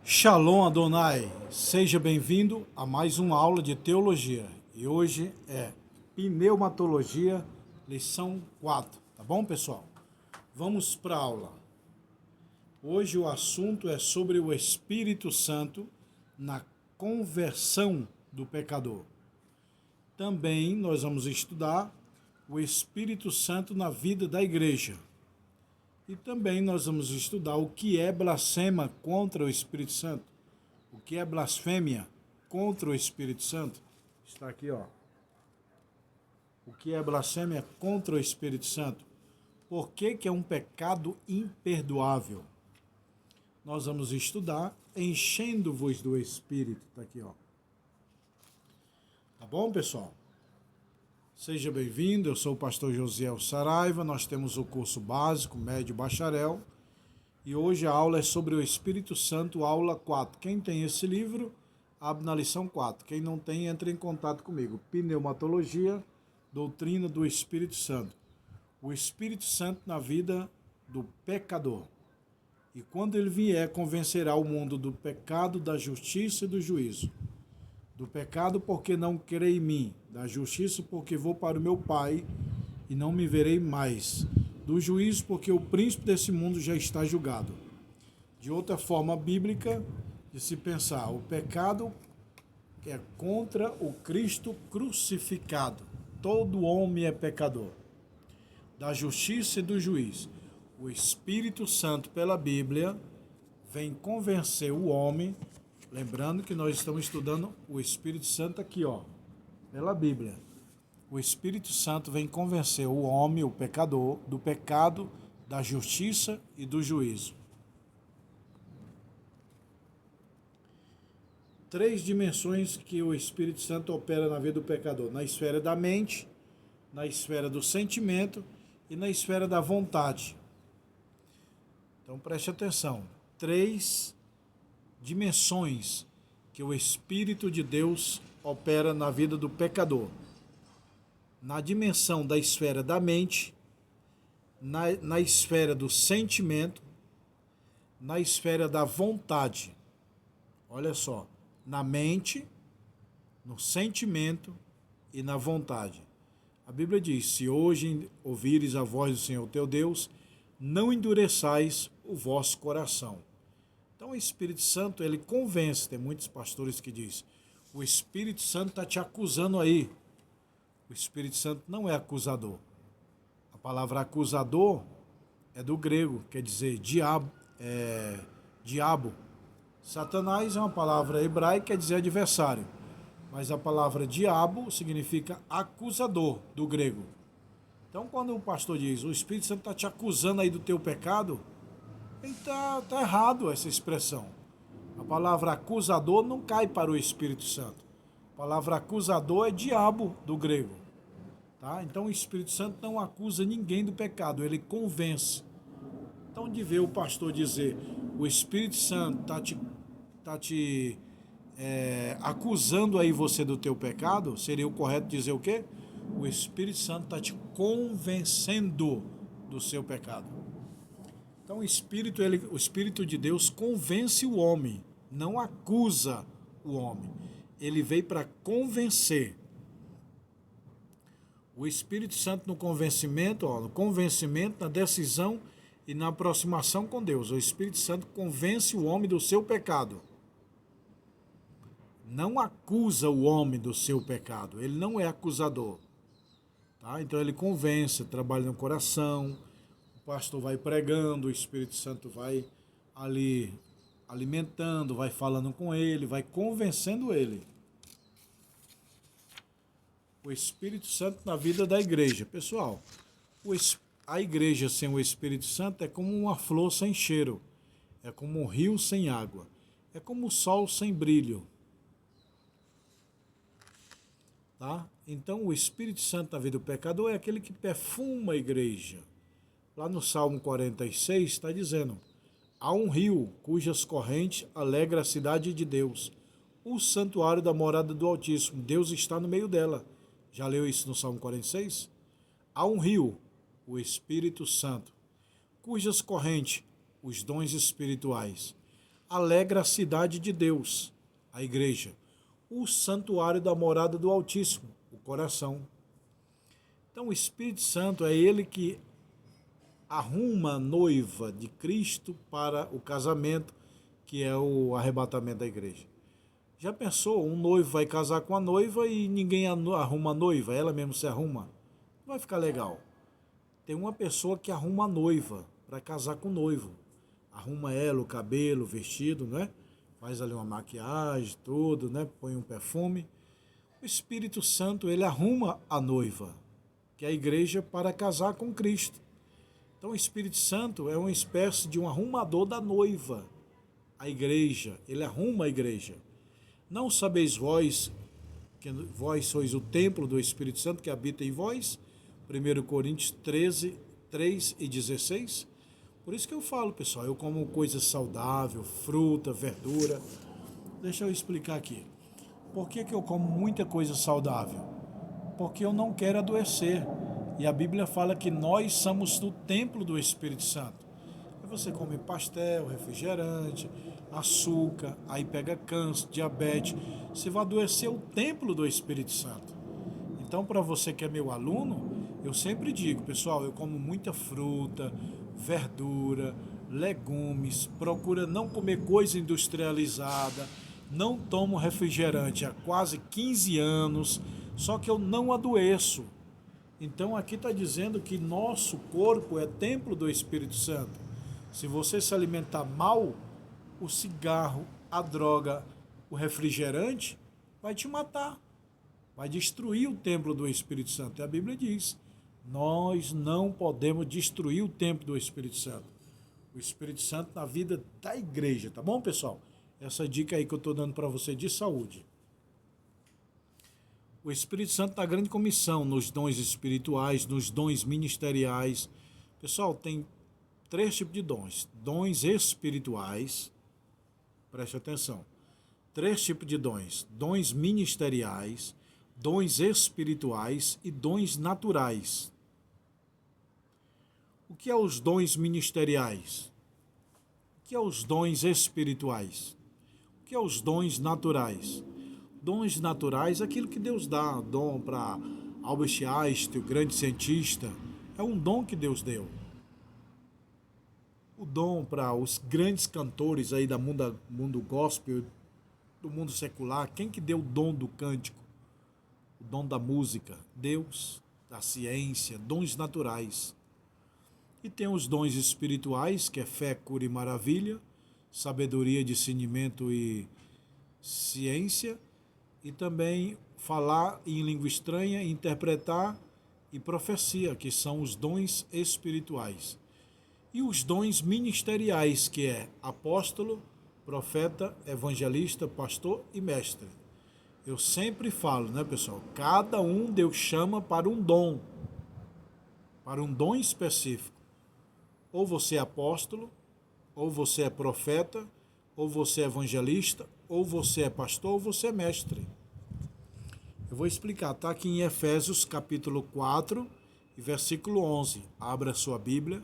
Shalom Adonai, seja bem-vindo a mais uma aula de teologia. E hoje é pneumatologia, lição 4, tá bom, pessoal? Vamos para a aula. Hoje o assunto é sobre o Espírito Santo na conversão do pecador. Também nós vamos estudar o Espírito Santo na vida da igreja. E também nós vamos estudar o que é blasfema contra o Espírito Santo. O que é blasfêmia contra o Espírito Santo. Está aqui, ó. O que é blasfêmia contra o Espírito Santo. Por que é um pecado imperdoável? Nós vamos estudar enchendo-vos do Espírito. Está aqui, ó. Tá bom, pessoal? Seja bem-vindo, eu sou o pastor Josiel Saraiva, nós temos o curso básico, médio, bacharel, e hoje a aula é sobre o Espírito Santo, aula 4. Quem tem esse livro, abre na lição 4. Quem não tem, entre em contato comigo. Pneumatologia, doutrina do Espírito Santo. O Espírito Santo na vida do pecador. E quando ele vier, convencerá o mundo do pecado, da justiça e do juízo. Do pecado, porque não crê em mim. Da justiça, porque vou para o meu Pai e não me verei mais. Do juízo, porque o príncipe desse mundo já está julgado. De outra forma bíblica de se pensar, o pecado é contra o Cristo crucificado. Todo homem é pecador. Da justiça e do juízo. O Espírito Santo, pela Bíblia, vem convencer o homem. Lembrando que nós estamos estudando o Espírito Santo aqui, ó, pela Bíblia. O Espírito Santo vem convencer o homem, o pecador, do pecado, da justiça e do juízo. 3 dimensões que o Espírito Santo opera na vida do pecador: na esfera da mente, na esfera do sentimento e na esfera da vontade. Então preste atenção. 3 dimensões que o Espírito de Deus opera na vida do pecador. Na dimensão da esfera da mente, na esfera do sentimento, na esfera da vontade. Olha só, na mente, no sentimento e na vontade. A Bíblia diz: se hoje ouvires a voz do Senhor teu Deus, não endureçais o vosso coração. Então o Espírito Santo, ele convence. Tem muitos pastores que dizem: o Espírito Santo está te acusando aí. O Espírito Santo não é acusador. A palavra acusador é do grego, quer dizer diabo. Satanás é uma palavra hebraica, quer dizer adversário. Mas a palavra diabo significa acusador, do grego. Então quando o pastor diz: o Espírito Santo está te acusando aí do teu pecado, está errado essa expressão. A palavra acusador não cai para o Espírito Santo. A palavra acusador é diabo do grego. Tá? Então o Espírito Santo não acusa ninguém do pecado, ele convence. Então de ver o pastor dizer: o Espírito Santo está te acusando aí você do teu pecado, seria o correto dizer o quê? O Espírito Santo está te convencendo do seu pecado. Então o Espírito de Deus convence o homem, não acusa o homem. Ele veio para convencer. O Espírito Santo no convencimento, na decisão e na aproximação com Deus. O Espírito Santo convence o homem do seu pecado. Não acusa o homem do seu pecado. Ele não é acusador. Tá? Então ele convence, trabalha no coração. O pastor vai pregando, o Espírito Santo vai ali alimentando, vai falando com ele, vai convencendo ele. O Espírito Santo na vida da igreja. Pessoal, a igreja sem o Espírito Santo é como uma flor sem cheiro, é como um rio sem água, é como o sol sem brilho. Tá? Então o Espírito Santo na vida do pecador é aquele que perfuma a igreja. Lá no Salmo 46 está dizendo: há um rio cujas correntes alegra a cidade de Deus, o santuário da morada do Altíssimo. Deus está no meio dela. Já leu isso no Salmo 46? Há um rio, o Espírito Santo, cujas correntes, os dons espirituais, alegra a cidade de Deus, a igreja, o santuário da morada do Altíssimo, o coração. Então o Espírito Santo é ele que arruma a noiva de Cristo para o casamento, que é o arrebatamento da igreja. Já pensou, um noivo vai casar com a noiva e ninguém arruma a noiva, ela mesmo se arruma? Não vai ficar legal. Tem uma pessoa que arruma a noiva para casar com o noivo. Arruma ela, o cabelo, o vestido, né? Faz ali uma maquiagem, tudo, né? Põe um perfume. O Espírito Santo, ele arruma a noiva, que é a igreja, para casar com Cristo. Então o Espírito Santo é uma espécie de um arrumador da noiva, a igreja. Ele arruma a igreja. Não sabeis vós, que vós sois o templo do Espírito Santo que habita em vós? 1 Coríntios 13, 3 e 16. Por isso que eu falo, pessoal, eu como coisa saudável, fruta, verdura. Deixa eu explicar aqui. Por que eu como muita coisa saudável? Porque eu não quero adoecer. E a Bíblia fala que nós somos o templo do Espírito Santo. Aí você come pastel, refrigerante, açúcar, aí pega câncer, diabetes. Você vai adoecer o templo do Espírito Santo. Então, para você que é meu aluno, eu sempre digo, pessoal, eu como muita fruta, verdura, legumes, procura não comer coisa industrializada, não tomo refrigerante há quase 15 anos, só que eu não adoeço. Então aqui está dizendo que nosso corpo é templo do Espírito Santo. Se você se alimentar mal, o cigarro, a droga, o refrigerante vai te matar, vai destruir o templo do Espírito Santo. E a Bíblia diz, nós não podemos destruir o templo do Espírito Santo. O Espírito Santo na vida da igreja, tá bom, pessoal? Essa dica aí que eu estou dando para você de saúde. O Espírito Santo na grande comissão, nos dons espirituais, nos dons ministeriais. Pessoal, tem 3 tipos de dons. Dons espirituais, preste atenção. 3 tipos de dons. Dons ministeriais, dons espirituais e dons naturais. O que é os dons ministeriais? O que é os dons espirituais? O que é os dons naturais? Dons naturais, aquilo que Deus dá, dom para Albert Einstein, o grande cientista, é um dom que Deus deu. O dom para os grandes cantores aí do mundo gospel, do mundo secular, quem que deu o dom do cântico? O dom da música? Deus, da ciência, dons naturais. E tem os dons espirituais, que é fé, cura e maravilha, sabedoria, discernimento e ciência, e também falar em língua estranha, interpretar e profecia, que são os dons espirituais. E os dons ministeriais, que é apóstolo, profeta, evangelista, pastor e mestre. Eu sempre falo, né, pessoal? Cada um Deus chama para um dom específico. Ou você é apóstolo, ou você é profeta, ou você é evangelista, ou você é pastor, ou você é mestre. Eu vou explicar, está aqui em Efésios capítulo 4, versículo 11. Abra a sua Bíblia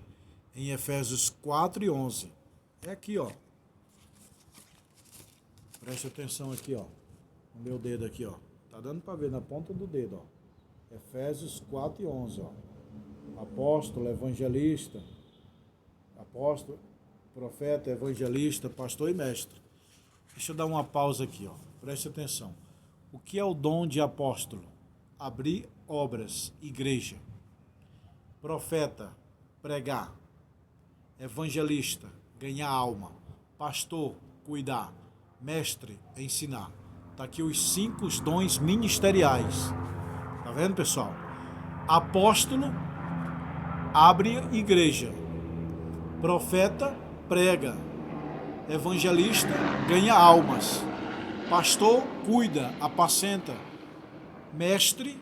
em Efésios 4 e 11. É aqui, ó. Preste atenção aqui, ó. No meu dedo aqui, ó. Tá dando para ver na ponta do dedo, ó. Efésios 4 e 11, ó. Apóstolo, evangelista, apóstolo, profeta, evangelista, pastor e mestre. Deixa eu dar uma pausa aqui, ó. Preste atenção. O que é o dom de apóstolo? Abrir obras, igreja. Profeta, pregar. Evangelista, ganhar alma. Pastor, cuidar. Mestre, ensinar. Tá aqui os 5 dons ministeriais. Tá vendo, pessoal? Apóstolo, abre igreja. Profeta, prega. Evangelista, ganha almas. Pastor, cuida, apacenta. Mestre,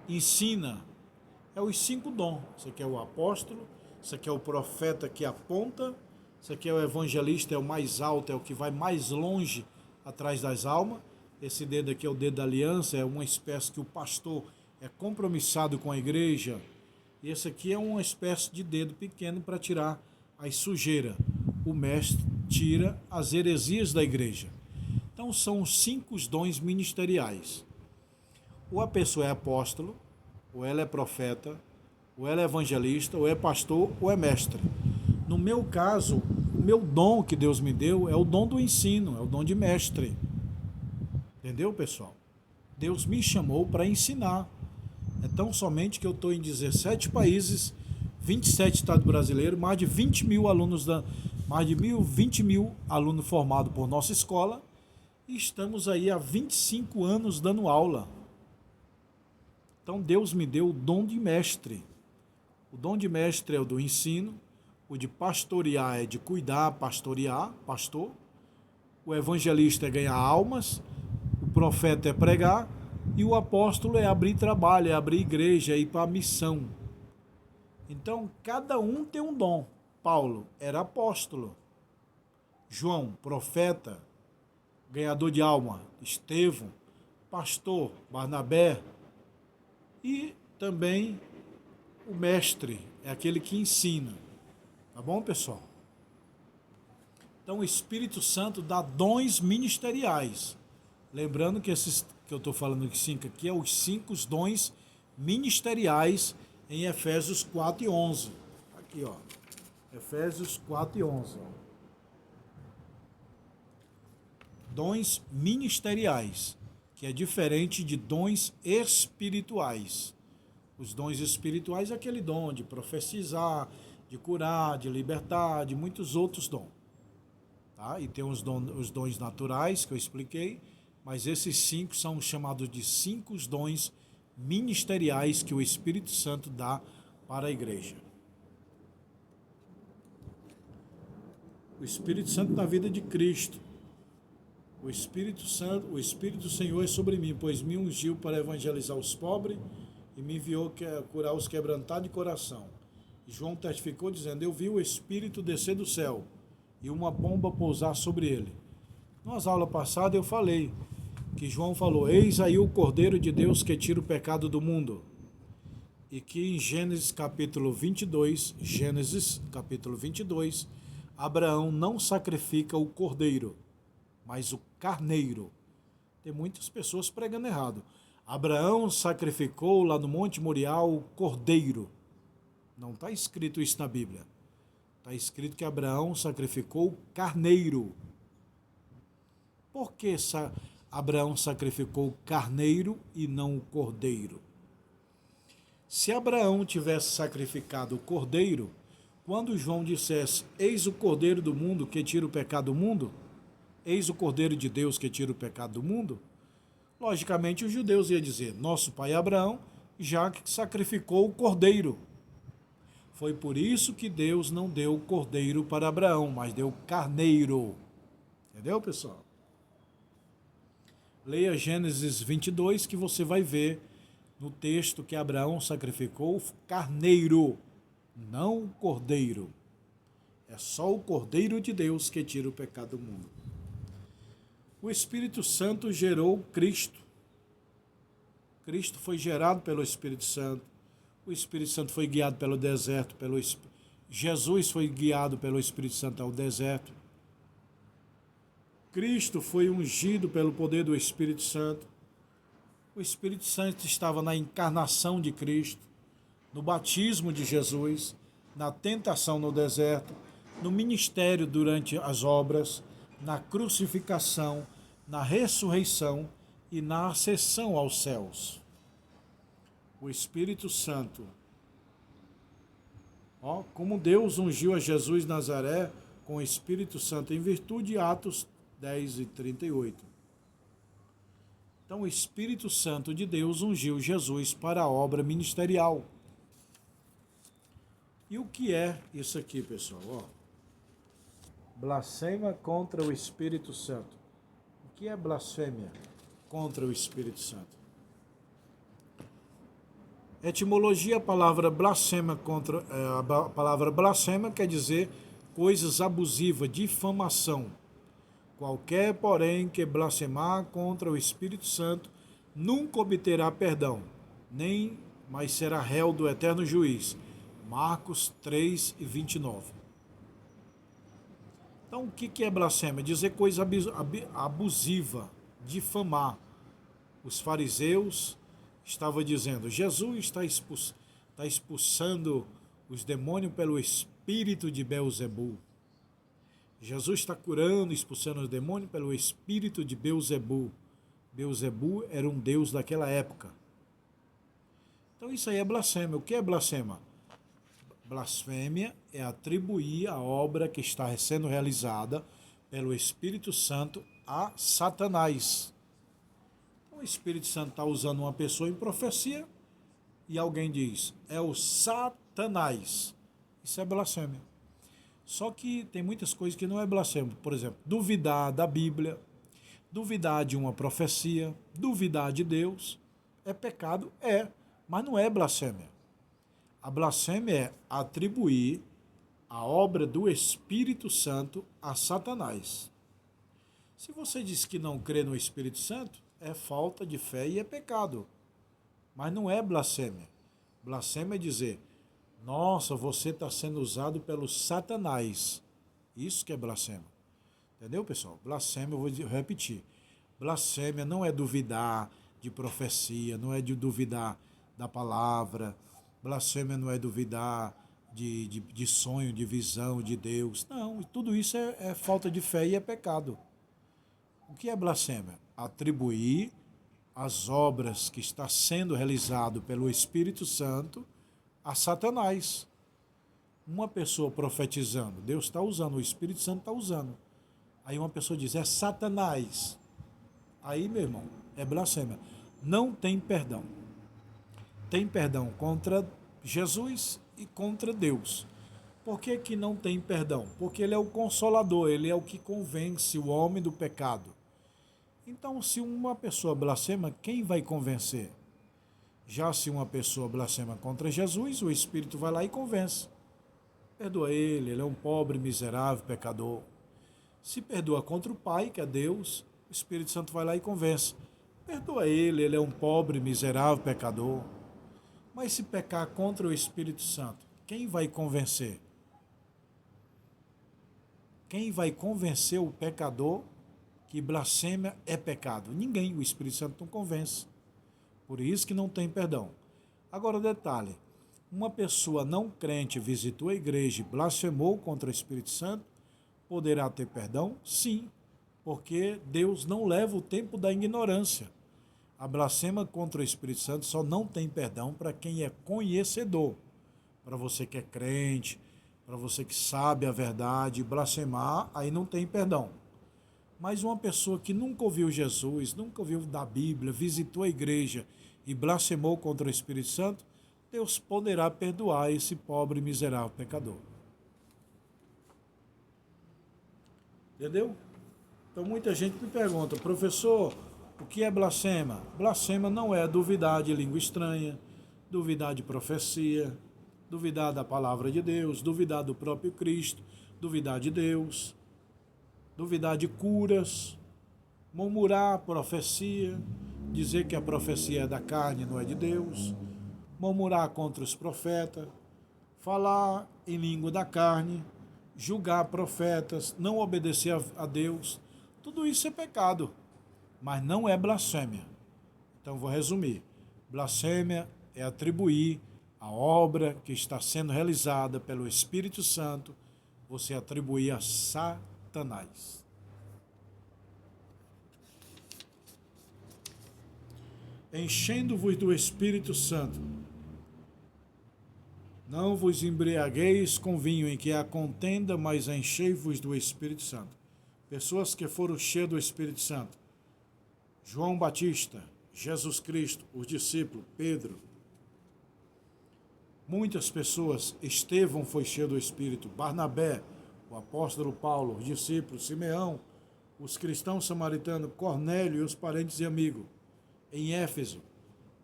ensina. É os 5 dons. Esse aqui é o apóstolo, esse aqui é o profeta que aponta, esse aqui é o evangelista, é o mais alto, é o que vai mais longe atrás das almas. Esse dedo aqui é o dedo da aliança, é uma espécie que o pastor é compromissado com a igreja. E esse aqui é uma espécie de dedo pequeno para tirar as sujeiras. O mestre tira as heresias da igreja. Então são os 5 dons ministeriais. Ou a pessoa é apóstolo, ou ela é profeta, ou ela é evangelista, ou é pastor, ou é mestre. No meu caso, o meu dom que Deus me deu é o dom do ensino, é o dom de mestre. Entendeu, pessoal? Deus me chamou para ensinar. É tão somente que eu estou em 17 países, 27 estados brasileiros, mais de 20 mil alunos, mais de 20 mil alunos formados por nossa escola, e estamos aí há 25 anos dando aula. Então Deus me deu o dom de mestre. O dom de mestre é o do ensino, o de pastorear é de cuidar, pastorear, pastor. O evangelista é ganhar almas, o profeta é pregar e o apóstolo é abrir trabalho, é abrir igreja, é ir para a missão. Então, cada um tem um dom. Paulo era apóstolo. João, profeta, ganhador de alma. Estevão, pastor. Barnabé. E também o mestre, é aquele que ensina. Tá bom, pessoal? Então, o Espírito Santo dá dons ministeriais. Lembrando que esses que eu estou falando de 5 aqui, é os 5 dons ministeriais em Efésios 4 e 11. Aqui, ó. Efésios 4 e 11. Ó. Dons ministeriais, que é diferente de dons espirituais. Os dons espirituais é aquele dom de profetizar, de curar, de libertar, de muitos outros dons. Tá? E tem os dons naturais que eu expliquei, mas esses 5 são chamados de 5 dons ministeriais que o Espírito Santo dá para a igreja. O Espírito Santo na vida de Cristo. O Espírito Santo, o Espírito do Senhor é sobre mim, pois me ungiu para evangelizar os pobres e me enviou curar os quebrantados de coração. E João testificou dizendo, eu vi o Espírito descer do céu e uma pomba pousar sobre ele. Nas aulas passadas eu falei que João falou, eis aí o Cordeiro de Deus que tira o pecado do mundo. E que em Gênesis capítulo 22, Abraão não sacrifica o cordeiro, mas o carneiro. Tem muitas pessoas pregando errado. Abraão sacrificou lá no Monte Moriá o cordeiro. Não está escrito isso na Bíblia. Está escrito que Abraão sacrificou o carneiro. Por que Abraão sacrificou o carneiro e não o cordeiro? Se Abraão tivesse sacrificado o cordeiro, quando João dissesse, eis o cordeiro do mundo que tira o pecado do mundo, eis o cordeiro de Deus que tira o pecado do mundo, logicamente os judeus iam dizer, nosso pai Abraão já sacrificou o cordeiro. Foi por isso que Deus não deu o cordeiro para Abraão, mas deu o carneiro. Entendeu, pessoal? Leia Gênesis 22 que você vai ver no texto que Abraão sacrificou o carneiro, não o cordeiro. É só o cordeiro de Deus que tira o pecado do mundo. O Espírito Santo gerou Cristo. Cristo foi gerado pelo Espírito Santo. O Espírito Santo foi guiado pelo deserto. Jesus foi guiado pelo Espírito Santo ao deserto. Cristo foi ungido pelo poder do Espírito Santo. O Espírito Santo estava na encarnação de Cristo, no batismo de Jesus, na tentação no deserto, no ministério durante as obras, na crucificação, na ressurreição e na ascensão aos céus. O Espírito Santo, como Deus ungiu a Jesus de Nazaré com o Espírito Santo em virtude de Atos 10 e 38. Então o Espírito Santo de Deus ungiu Jesus para a obra ministerial. E o que é isso aqui, pessoal? Blasfêmia contra o Espírito Santo. O que é blasfêmia contra o Espírito Santo? Etimologia, a palavra blasfêmia a palavra blasfêmia quer dizer coisas abusivas, difamação. Qualquer, porém, que blasfemar contra o Espírito Santo nunca obterá perdão, nem mais será réu do eterno juiz. Marcos 3 e 29. Então, o que é blasfêmia? Dizer coisa abusiva, difamar. Os fariseus estavam dizendo, Jesus está expulsando os demônios pelo espírito de Beelzebul. Jesus está curando, expulsando os demônios pelo espírito de Beelzebul. Beelzebul era um deus daquela época. Então isso aí é blasfêmia. O que é blasfêmia? Blasfêmia é atribuir a obra que está sendo realizada pelo Espírito Santo a Satanás. O Espírito Santo está usando uma pessoa em profecia e alguém diz, é o Satanás. Isso é blasfêmia. Só que tem muitas coisas que não é blasfêmia. Por exemplo, duvidar da Bíblia, duvidar de uma profecia, duvidar de Deus, é pecado? É, mas não é blasfêmia. A blasfêmia é atribuir a obra do Espírito Santo a Satanás. Se você diz que não crê no Espírito Santo, é falta de fé e é pecado. Mas não é blasfêmia. Blasfêmia é dizer, nossa, você está sendo usado pelo Satanás. Isso que é blasfêmia. Entendeu, pessoal? Blasfêmia, eu vou repetir. Blasfêmia não é duvidar de profecia, não é de duvidar da palavra. Blasfêmia não é duvidar de sonho, de visão de Deus. Não, tudo isso é falta de fé e é pecado. O que é blasfêmia? Atribuir as obras que está sendo realizado pelo Espírito Santo a Satanás. Uma pessoa profetizando, Deus está usando, o Espírito Santo está usando. Aí uma pessoa diz, é Satanás. Aí, meu irmão, é blasfêmia. Não tem perdão. Tem perdão contra Jesus e contra Deus. Por que que não tem perdão? Porque ele é o consolador, ele é o que convence o homem do pecado. Então, se uma pessoa blasfema, quem vai convencer? Já se uma pessoa blasfema contra Jesus, o Espírito vai lá e convence. Perdoa ele é um pobre, miserável, pecador. Se perdoa contra o Pai, que é Deus, o Espírito Santo vai lá e convence. Perdoa ele é um pobre, miserável, pecador. Mas se pecar contra o Espírito Santo, quem vai convencer? Quem vai convencer o pecador que blasfêmia é pecado? Ninguém, o Espírito Santo não convence. Por isso que não tem perdão. Agora, detalhe, uma pessoa não crente visitou a igreja e blasfemou contra o Espírito Santo, poderá ter perdão? Sim, porque Deus não leva o tempo da ignorância. A blasfema contra o Espírito Santo só não tem perdão para quem é conhecedor. Para você que é crente, para você que sabe a verdade, blasfemar, aí não tem perdão. Mas uma pessoa que nunca ouviu Jesus, nunca ouviu da Bíblia, visitou a igreja e blasfemou contra o Espírito Santo, Deus poderá perdoar esse pobre, miserável pecador. Entendeu? Então muita gente me pergunta, professor, o que é blasfema? Blasfema não é duvidar de língua estranha, duvidar de profecia, duvidar da palavra de Deus, duvidar do próprio Cristo, duvidar de Deus, duvidar de curas, murmurar a profecia, dizer que a profecia é da carne, não é de Deus, murmurar contra os profetas, falar em língua da carne, julgar profetas, não obedecer a Deus, tudo isso é pecado, mas não é blasfêmia. Então vou resumir. Blasfêmia é atribuir a obra que está sendo realizada pelo Espírito Santo, você atribuir a Satanás. Enchendo-vos do Espírito Santo, não vos embriagueis com vinho em que há contenda, mas enchei-vos do Espírito Santo. Pessoas que foram cheias do Espírito Santo. João Batista, Jesus Cristo, os discípulos, Pedro. Muitas pessoas, Estevão foi cheio do Espírito, Barnabé, o apóstolo Paulo, os discípulos, Simeão, os cristãos samaritanos, Cornélio e os parentes e amigos. Em Éfeso,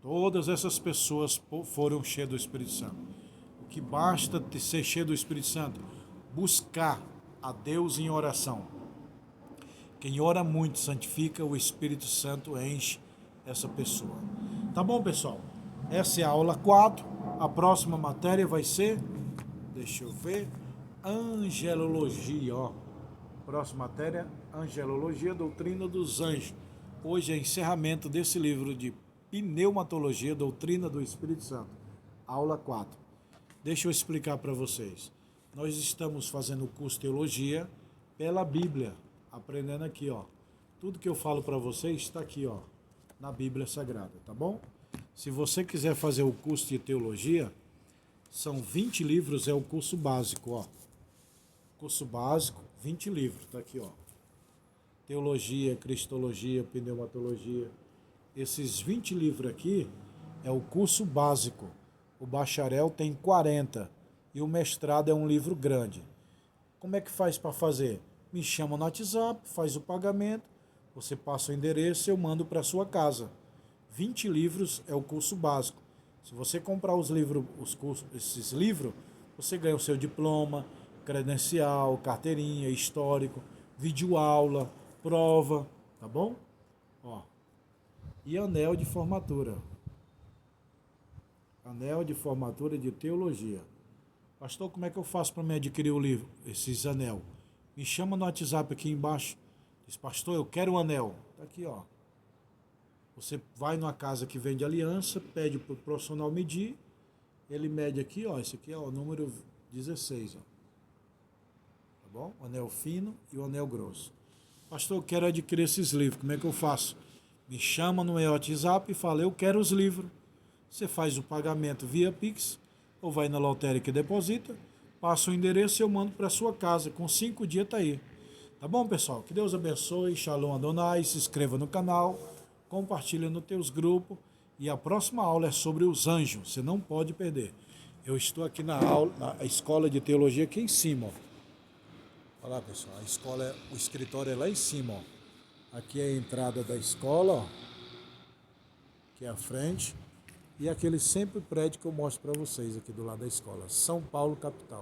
todas essas pessoas foram cheias do Espírito Santo. O que basta de ser cheio do Espírito Santo? Buscar a Deus em oração. Quem ora muito santifica, o Espírito Santo enche essa pessoa. Tá bom, pessoal? Essa é a aula 4. A próxima matéria vai ser, deixa eu ver, angelologia, ó. Próxima matéria, Angelologia, Doutrina dos Anjos. Hoje é encerramento desse livro de Pneumatologia, Doutrina do Espírito Santo. Aula 4. Deixa eu explicar para vocês. Nós estamos fazendo o curso de Teologia pela Bíblia, aprendendo aqui, ó. Tudo que eu falo para vocês está aqui, ó, na Bíblia Sagrada, tá bom? Se você quiser fazer o curso de Teologia, são 20 livros, é o curso básico, ó. Curso básico, 20 livros, tá aqui, ó. Teologia, Cristologia, Pneumatologia. Esses 20 livros aqui é o curso básico. O bacharel tem 40 e o mestrado é um livro grande. Como é que faz para fazer? Me chama no WhatsApp, faz o pagamento, você passa o endereço e eu mando para sua casa. 20 livros é o curso básico. Se você comprar esses livros, você ganha o seu diploma, credencial, carteirinha, histórico, videoaula, prova, tá bom? Ó. E anel de formatura. Anel de formatura de teologia. Pastor, como é que eu faço para me adquirir o livro, esses anel? Me chama no WhatsApp aqui embaixo. Diz, pastor, eu quero um anel. Tá aqui, ó. Você vai numa casa que vende aliança, pede para o profissional medir, ele mede aqui, ó, esse aqui é o número 16, ó. Tá bom? O anel fino e o anel grosso. Pastor, eu quero adquirir esses livros, como é que eu faço? Me chama no meu WhatsApp e fala, eu quero os livros. Você faz o pagamento via Pix, ou vai na lotérica e deposita, passa o endereço e eu mando para sua casa, com 5 dias tá aí. Tá bom, pessoal? Que Deus abençoe, Shalom Adonai, se inscreva no canal, compartilha nos teus grupos e a próxima aula é sobre os anjos, você não pode perder. Eu estou aqui na escola de teologia aqui em cima, ó. Olha lá, pessoal, a escola, o escritório é lá em cima, ó. Aqui é a entrada da escola, ó. Aqui é a frente. E aquele sempre prédio que eu mostro para vocês aqui do lado da escola, São Paulo, capital.